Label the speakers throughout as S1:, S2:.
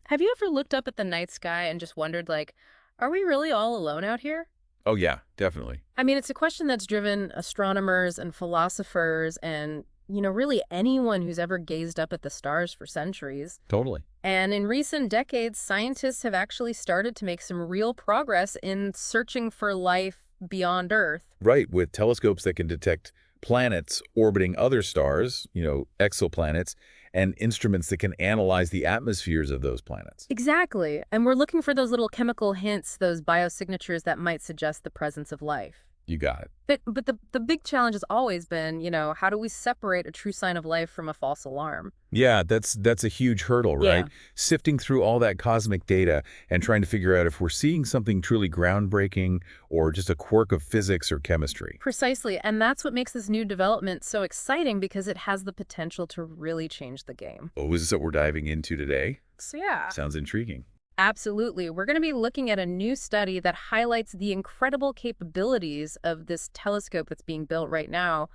S1: Have you ever looked up at the night sky and just wondered, like, are we really all alone out here?
S2: Oh, yeah, definitely.
S1: I mean, it's a question that's driven astronomers and philosophers and, really anyone who's ever gazed up at the stars for centuries.
S2: Totally.
S1: And in recent decades, scientists have actually started to make some real progress in searching for life beyond Earth.
S2: Right, with telescopes that can detect planets orbiting other stars, exoplanets, and instruments that can analyze the atmospheres of those planets.
S1: Exactly. And we're looking for those little chemical hints, those biosignatures that might suggest the presence of life.
S2: You got it.
S1: But the big challenge has always been, how do we separate a true sign of life from a false alarm?
S2: Yeah, that's a huge hurdle,
S1: Yeah.
S2: right? Sifting through all that cosmic data and trying to figure out if we're seeing something truly groundbreaking or just a quirk of physics or chemistry.
S1: Precisely. And that's what makes this new development so exciting because it has the potential to really change the game.
S2: Oh, is this what we're diving into today?
S1: So yeah.
S2: Sounds intriguing.
S1: Absolutely. We're going to be looking at a new study that highlights the incredible capabilities of this telescope that's being built right now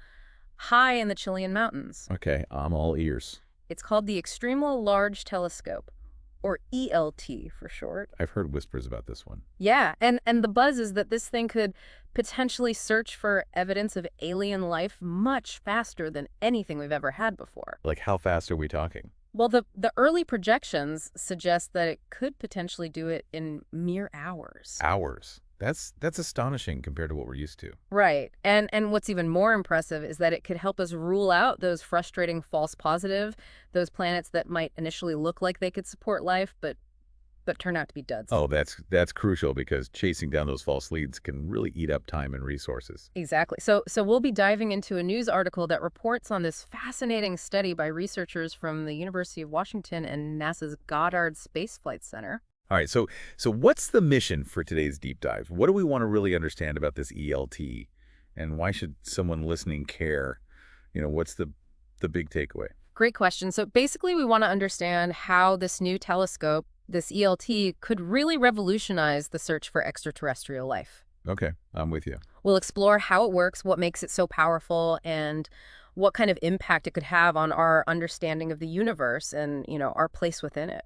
S1: high in the Chilean mountains.
S2: Okay, I'm all ears.
S1: It's called the Extremely Large Telescope, or ELT for short.
S2: I've heard whispers about this one.
S1: Yeah, and the buzz is that this thing could potentially search for evidence of alien life much faster than anything we've ever had before.
S2: Like, how fast are we talking?
S1: Well, the early projections suggest that it could potentially do it in mere hours.
S2: Hours. That's astonishing compared to what we're used to.
S1: Right. And what's even more impressive is that it could help us rule out those frustrating false positive, those planets that might initially look like they could support life, but turn out to be duds.
S2: Oh, that's crucial because chasing down those false leads can really eat up time and resources.
S1: Exactly. So we'll be diving into a news article that reports on this fascinating study by researchers from the University of Washington and NASA's Goddard Space Flight Center.
S2: All right, so what's the mission for today's deep dive? What do we want to really understand about this ELT, and why should someone listening care? What's the big takeaway?
S1: Great question. So basically, we want to understand how this new telescope, this ELT, could really revolutionize the search for extraterrestrial life.
S2: Okay, I'm with you.
S1: We'll explore how it works, what makes it so powerful, and what kind of impact it could have on our understanding of the universe and, our place within it.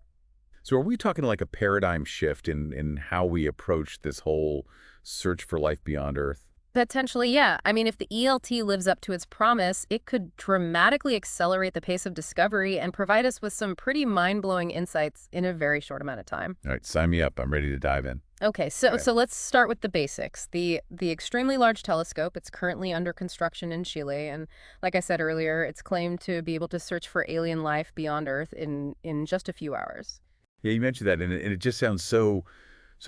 S2: So are we talking like a paradigm shift in how we approach this whole search for life beyond Earth?
S1: Potentially, yeah. I mean, if the ELT lives up to its promise, it could dramatically accelerate the pace of discovery and provide us with some pretty mind-blowing insights in a very short amount of time.
S2: All right, sign me up. I'm ready to dive in.
S1: Okay, so
S2: Okay.
S1: so let's start with the basics. The Extremely Large Telescope, it's currently under construction in Chile, and like I said earlier, it's claimed to be able to search for alien life beyond Earth in just a few hours.
S2: Yeah, you mentioned that, and it just sounds so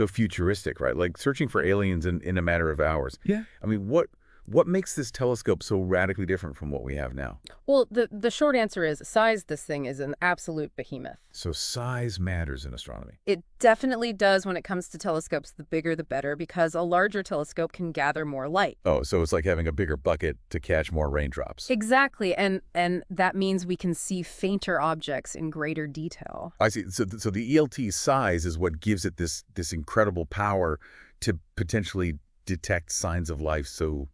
S2: futuristic, right? Like searching for aliens in a matter of hours. Yeah. I mean, what makes this telescope so radically different from what we have now?
S1: Well, the short answer is size. This thing is an absolute behemoth.
S2: So size matters in astronomy.
S1: It definitely does when it comes to telescopes. The bigger, the better, because a larger telescope can gather more light.
S2: Oh, so it's like having a bigger bucket to catch more raindrops.
S1: Exactly, and that means we can see fainter objects in greater detail.
S2: I see. So the ELT size is what gives it this incredible power to potentially detect signs of life so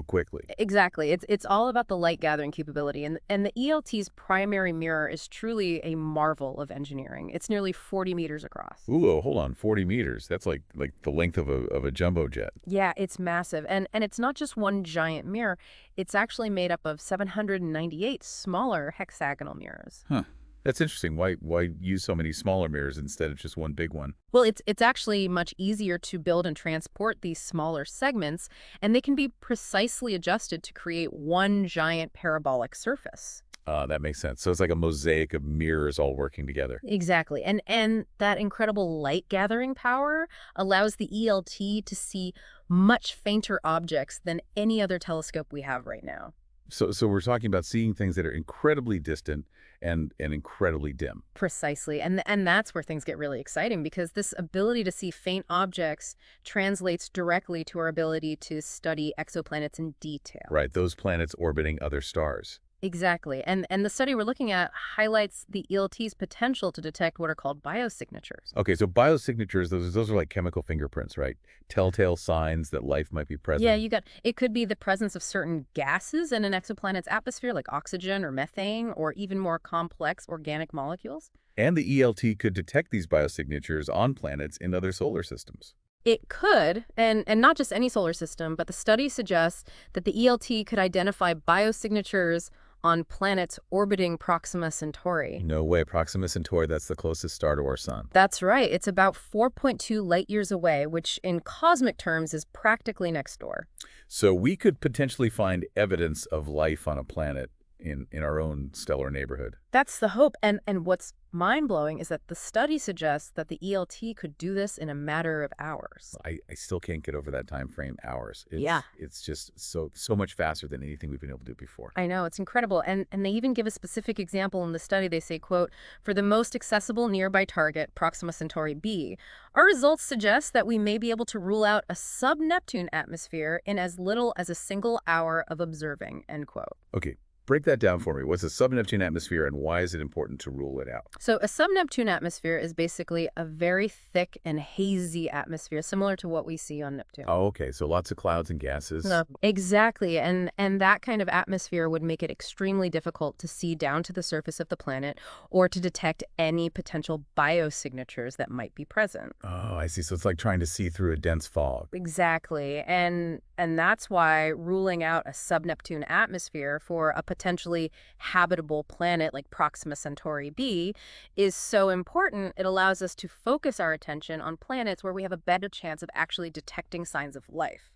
S2: quickly.
S1: Exactly. It's all about the light gathering capability. And the ELT's primary mirror is truly a marvel of engineering. It's nearly 40 meters across.
S2: Ooh, oh, hold on, 40 meters. That's like the length of a jumbo jet.
S1: Yeah, it's massive. And it's not just one giant mirror. It's actually made up of 798 smaller hexagonal mirrors.
S2: Huh. That's interesting. Why use so many smaller mirrors instead of just one big one?
S1: Well, it's actually much easier to build and transport these smaller segments, and they can be precisely adjusted to create one giant parabolic surface.
S2: That makes sense. So it's like a mosaic of mirrors all working together.
S1: Exactly. And that incredible light gathering power allows the ELT to see much fainter objects than any other telescope we have right now.
S2: So we're talking about seeing things that are incredibly distant and incredibly dim.
S1: Precisely. And that's where things get really exciting because this ability to see faint objects translates directly to our ability to study exoplanets in detail.
S2: Right, those planets orbiting other stars.
S1: Exactly. And the study we're looking at highlights the ELT's potential to detect what are called biosignatures.
S2: Okay, so biosignatures, those are like chemical fingerprints, right? Telltale signs that life might be
S1: Yeah,
S2: present.
S1: you got it could be the presence of certain gases in an exoplanet's atmosphere like oxygen or methane or even more complex organic molecules.
S2: And the ELT could detect these biosignatures on planets in other solar systems.
S1: It could, and not just any solar system, but the study suggests that the ELT could identify biosignatures on planets orbiting Proxima Centauri.
S2: No way. Proxima Centauri, that's the closest star to our sun.
S1: That's right. It's about 4.2 light years away, which in cosmic terms is practically next door.
S2: So we could potentially find evidence of life on a planet in our own stellar neighborhood.
S1: That's the hope. And what's mind-blowing is that the study suggests that the ELT could do this in a matter of hours.
S2: I still can't get over that time frame, hours.
S1: Yeah.
S2: It's just so much faster than anything we've been able to do before.
S1: I know, it's incredible. And they even give a specific example in the study. They say, quote, for the most accessible nearby target, Proxima Centauri b, our results suggest that we may be able to rule out a sub-Neptune atmosphere in as little as a single hour of observing, end quote.
S2: Okay, break that down for me. What's a sub-Neptune atmosphere and why is it important to rule it out?
S1: So a sub-Neptune atmosphere is basically a very thick and hazy atmosphere, similar to what we see on Neptune.
S2: Oh, okay, so lots of clouds and gases.
S1: No. Exactly. And that kind of atmosphere would make it extremely difficult to see down to the surface of the planet or to detect any potential biosignatures that might be present.
S2: Oh, I see. So it's like trying to see through a dense fog.
S1: Exactly. And that's why ruling out a sub-Neptune atmosphere for a potentially habitable planet like Proxima Centauri b is so important. It allows us to focus our attention on planets where we have a better chance of actually detecting signs of life.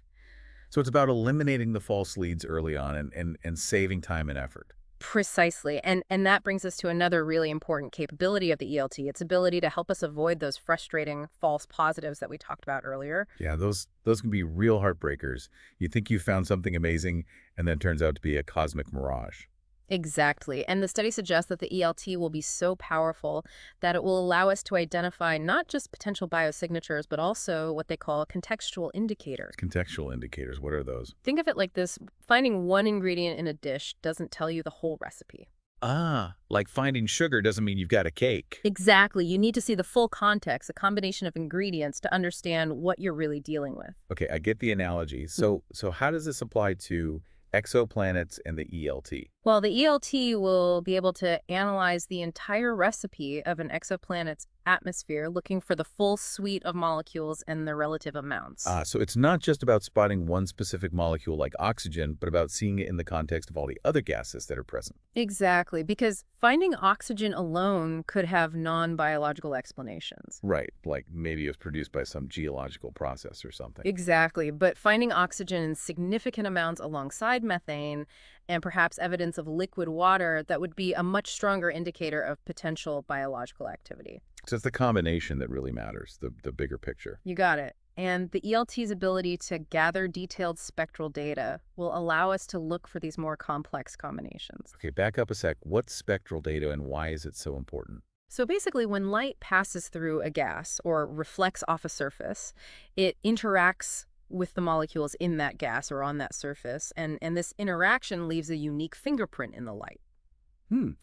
S2: So it's about eliminating the false leads early on and saving time and effort.
S1: Precisely. And that brings us to another really important capability of the ELT, its ability to help us avoid those frustrating false positives that we talked about earlier.
S2: Yeah, those can be real heartbreakers. You think you found something amazing, and then it turns out to be a cosmic mirage.
S1: Exactly. And the study suggests that the ELT will be so powerful that it will allow us to identify not just potential biosignatures, but also what they call contextual indicators.
S2: Contextual indicators, what are those?
S1: Think of it like this: finding one ingredient in a dish doesn't tell you the whole recipe.
S2: Ah, like finding sugar doesn't mean you've got a cake.
S1: Exactly. You need to see the full context, a combination of ingredients to understand what you're really dealing with.
S2: Okay, I get the analogy. So how does this apply to exoplanets and the ELT?
S1: Well, the ELT will be able to analyze the entire recipe of an exoplanet's atmosphere, looking for the full suite of molecules and their relative amounts.
S2: Ah, so it's not just about spotting one specific molecule like oxygen, but about seeing it in the context of all the other gases that are present.
S1: Exactly, because finding oxygen alone could have non-biological explanations.
S2: Right, like maybe it was produced by some geological process or something.
S1: Exactly, but finding oxygen in significant amounts alongside methane and perhaps evidence of liquid water, that would be a much stronger indicator of potential biological activity.
S2: So it's the combination that really matters, the bigger picture.
S1: You got it. And the ELT's ability to gather detailed spectral data will allow us to look for these more complex combinations.
S2: Okay, back up a sec. What's spectral data and why is it so important?
S1: So basically, when light passes through a gas or reflects off a surface, it interacts with the molecules in that gas or on that surface, and this interaction leaves a unique fingerprint in the light.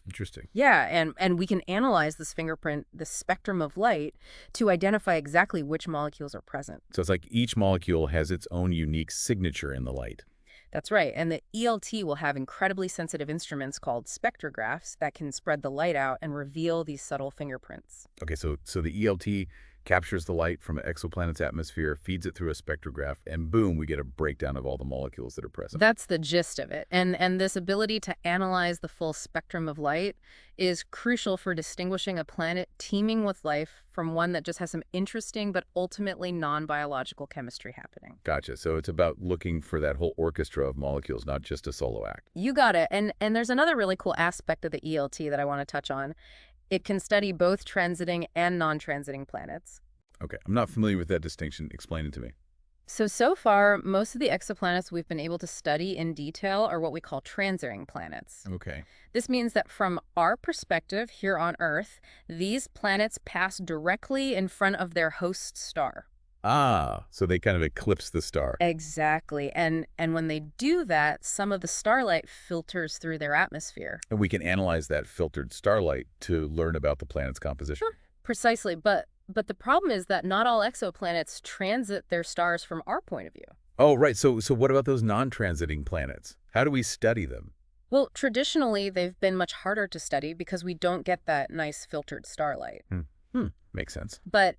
S2: Interesting.
S1: Yeah, and we can analyze this fingerprint, this spectrum of light, to identify exactly which molecules are present.
S2: So it's like each molecule has its own unique signature in the light.
S1: That's right, and the ELT will have incredibly sensitive instruments called spectrographs that can spread the light out and reveal these subtle fingerprints.
S2: Okay, so the ELT captures the light from an exoplanet's atmosphere, feeds it through a spectrograph, and boom, we get a breakdown of all the molecules that are present.
S1: That's the gist of it. And this ability to analyze the full spectrum of light is crucial for distinguishing a planet teeming with life from one that just has some interesting but ultimately non-biological chemistry happening.
S2: Gotcha. So it's about looking for that whole orchestra of molecules, not just a solo act.
S1: You got it. And there's another really cool aspect of the ELT that I want to touch on. It can study both transiting and non-transiting planets.
S2: Okay, I'm not familiar with that distinction. Explain it to me.
S1: So far, most of the exoplanets we've been able to study in detail are what we call transiting planets.
S2: Okay.
S1: This means that from our perspective here on Earth, these planets pass directly in front of their host star.
S2: Ah, so they kind of eclipse the star.
S1: Exactly. And when they do that, some of the starlight filters through their atmosphere.
S2: And we can analyze that filtered starlight to learn about the planet's composition.
S1: Precisely. But the problem is that not all exoplanets transit their stars from our point of view.
S2: Oh, right. So what about those non-transiting planets? How do we study them?
S1: Well, traditionally, they've been much harder to study because we don't get that nice filtered starlight.
S2: Hmm. Makes sense.
S1: But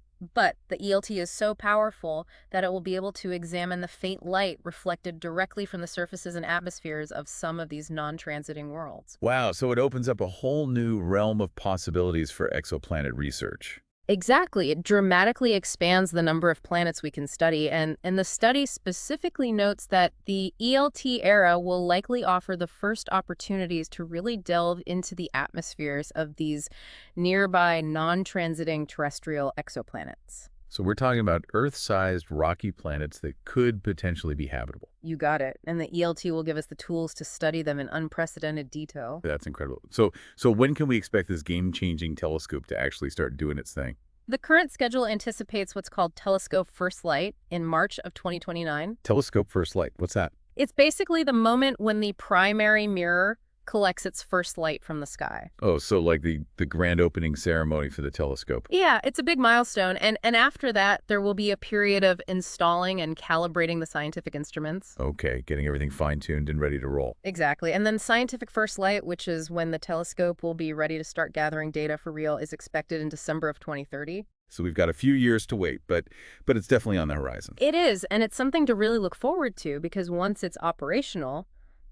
S1: the ELT is so powerful that it will be able to examine the faint light reflected directly from the surfaces and atmospheres of some of these non-transiting worlds.
S2: Wow, so it opens up a whole new realm of possibilities for exoplanet research.
S1: Exactly. It dramatically expands the number of planets we can study, and the study specifically notes that the ELT era will likely offer the first opportunities to really delve into the atmospheres of these nearby non-transiting terrestrial exoplanets.
S2: So we're talking about Earth-sized rocky planets that could potentially be habitable.
S1: You got it. And the ELT will give us the tools to study them in unprecedented detail.
S2: That's incredible. So when can we expect this game-changing telescope to actually start doing its thing?
S1: The current schedule anticipates what's called telescope first light in March of 2029.
S2: Telescope first light. What's that?
S1: It's basically the moment when the primary mirror collects its first light from the sky.
S2: Oh, so like the grand opening ceremony for the telescope.
S1: Yeah, it's a big milestone. And after that, there will be a period of installing and calibrating the scientific instruments.
S2: Okay, getting everything fine-tuned and ready to roll.
S1: Exactly. And then scientific first light, which is when the telescope will be ready to start gathering data for real, is expected in December of 2030.
S2: So we've got a few years to wait, but it's definitely on the horizon.
S1: It is, and it's something to really look forward to because once it's operational,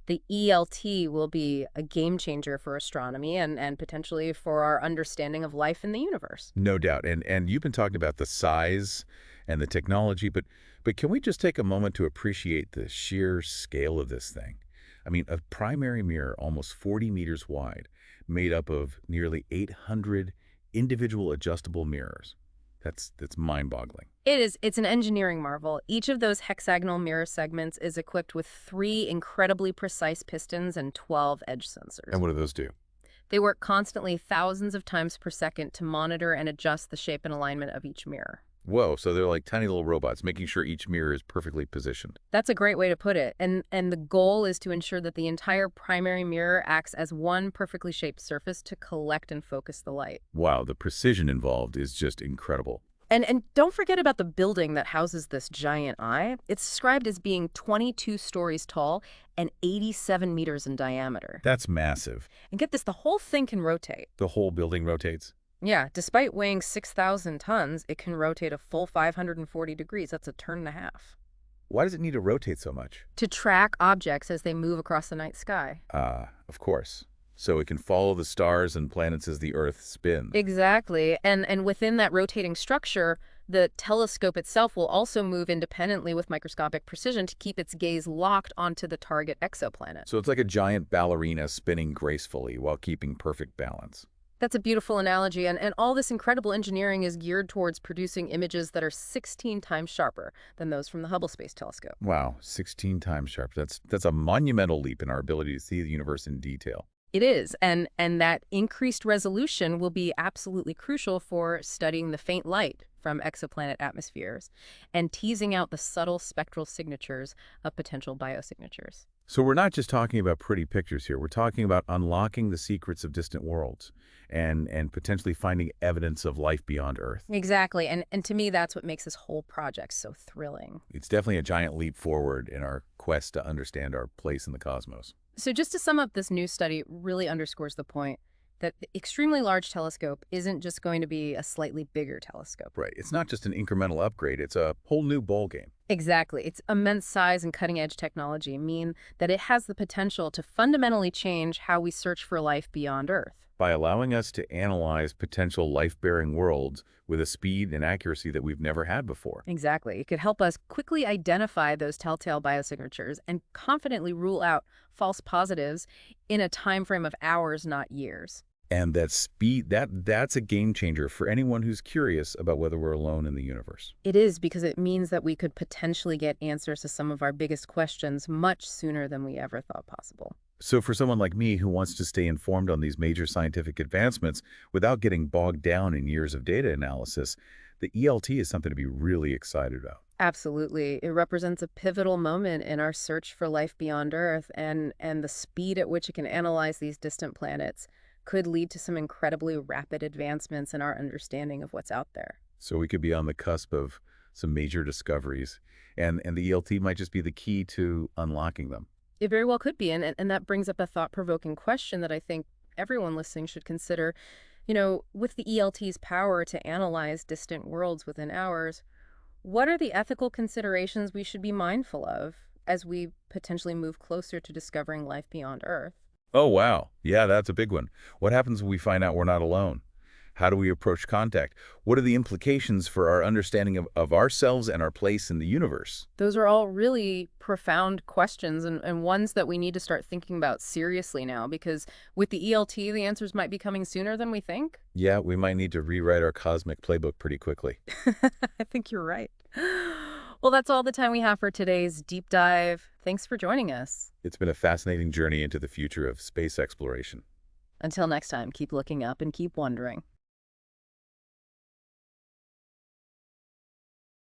S1: the ELT will be a game changer for astronomy and potentially for our understanding of life in the universe.
S2: No doubt. And you've been talking about the size and the technology, but can we just take a moment to appreciate the sheer scale of this thing? I mean, a primary mirror almost 40 meters wide, made up of nearly 800 individual adjustable mirrors. That's mind-boggling.
S1: It is. It's an engineering marvel. Each of those hexagonal mirror segments is equipped with 3 incredibly precise pistons and 12 edge sensors.
S2: And what do those do?
S1: They work constantly thousands of times per second to monitor and adjust the shape and alignment of each mirror.
S2: Whoa, so they're like tiny little robots, making sure each mirror is perfectly positioned.
S1: That's a great way to put it. And the goal is to ensure that the entire primary mirror acts as one perfectly shaped surface to collect and focus the light.
S2: Wow, the precision involved is just incredible.
S1: And don't forget about the building that houses this giant eye. It's described as being 22 stories tall and 87 meters in diameter.
S2: That's massive.
S1: And get this, the whole thing can rotate.
S2: The whole building rotates?
S1: Yeah, despite weighing 6,000 tons, it can rotate a full 540 degrees. That's a turn and a half.
S2: Why does it need to rotate so much?
S1: To track objects as they move across the night sky.
S2: Of course. So it can follow the stars and planets as the Earth spins.
S1: Exactly. And within that rotating structure, the telescope itself will also move independently with microscopic precision to keep its gaze locked onto the target exoplanet.
S2: So it's like a giant ballerina spinning gracefully while keeping perfect balance.
S1: That's a beautiful analogy, and all this incredible engineering is geared towards producing images that are 16 times sharper than those from the Hubble Space Telescope.
S2: Wow, 16 times sharp. That's a monumental leap in our ability to see the universe in detail.
S1: It is, and that increased resolution will be absolutely crucial for studying the faint light from exoplanet atmospheres and teasing out the subtle spectral signatures of potential biosignatures.
S2: So we're not just talking about pretty pictures here. We're talking about unlocking the secrets of distant worlds and potentially finding evidence of life beyond Earth.
S1: Exactly, and to me, that's what makes this whole project so thrilling.
S2: It's definitely a giant leap forward in our quest to understand our place in the cosmos.
S1: So just to sum up, this new study really underscores the point that the extremely large telescope isn't just going to be a slightly bigger telescope.
S2: Right. It's not just an incremental upgrade. It's a whole new ballgame.
S1: Exactly. Its immense size and cutting-edge technology mean that it has the potential to fundamentally change how we search for life beyond Earth.
S2: By allowing us to analyze potential life-bearing worlds with a speed and accuracy that we've never had before.
S1: Exactly. It could help us quickly identify those telltale biosignatures and confidently rule out false positives in a time frame of hours, not years.
S2: And that speed, that's a game changer for anyone who's curious about whether we're alone in the universe.
S1: It is, because it means that we could potentially get answers to some of our biggest questions much sooner than we ever thought possible.
S2: So for someone like me who wants to stay informed on these major scientific advancements without getting bogged down in years of data analysis, the ELT is something to be really excited about.
S1: Absolutely. It represents a pivotal moment in our search for life beyond Earth, and the speed at which it can analyze these distant planets could lead to some incredibly rapid advancements in our understanding of what's out there.
S2: So we could be on the cusp of some major discoveries, and the ELT might just be the key to unlocking them.
S1: It very well could be, and that brings up a thought-provoking question that I think everyone listening should consider. With the ELT's power to analyze distant worlds within hours, what are the ethical considerations we should be mindful of as we potentially move closer to discovering life beyond Earth?
S2: Oh, wow. Yeah, that's a big one. What happens when we find out we're not alone? How do we approach contact? What are the implications for our understanding of ourselves and our place in the universe?
S1: Those are all really profound questions and ones that we need to start thinking about seriously now because with the ELT, the answers might be coming sooner than we think.
S2: Yeah, we might need to rewrite our cosmic playbook pretty quickly.
S1: I think you're right. Well, that's all the time we have for today's deep dive. Thanks for joining us.
S2: It's been a fascinating journey into the future of space exploration.
S1: Until next time, keep looking up and keep wondering.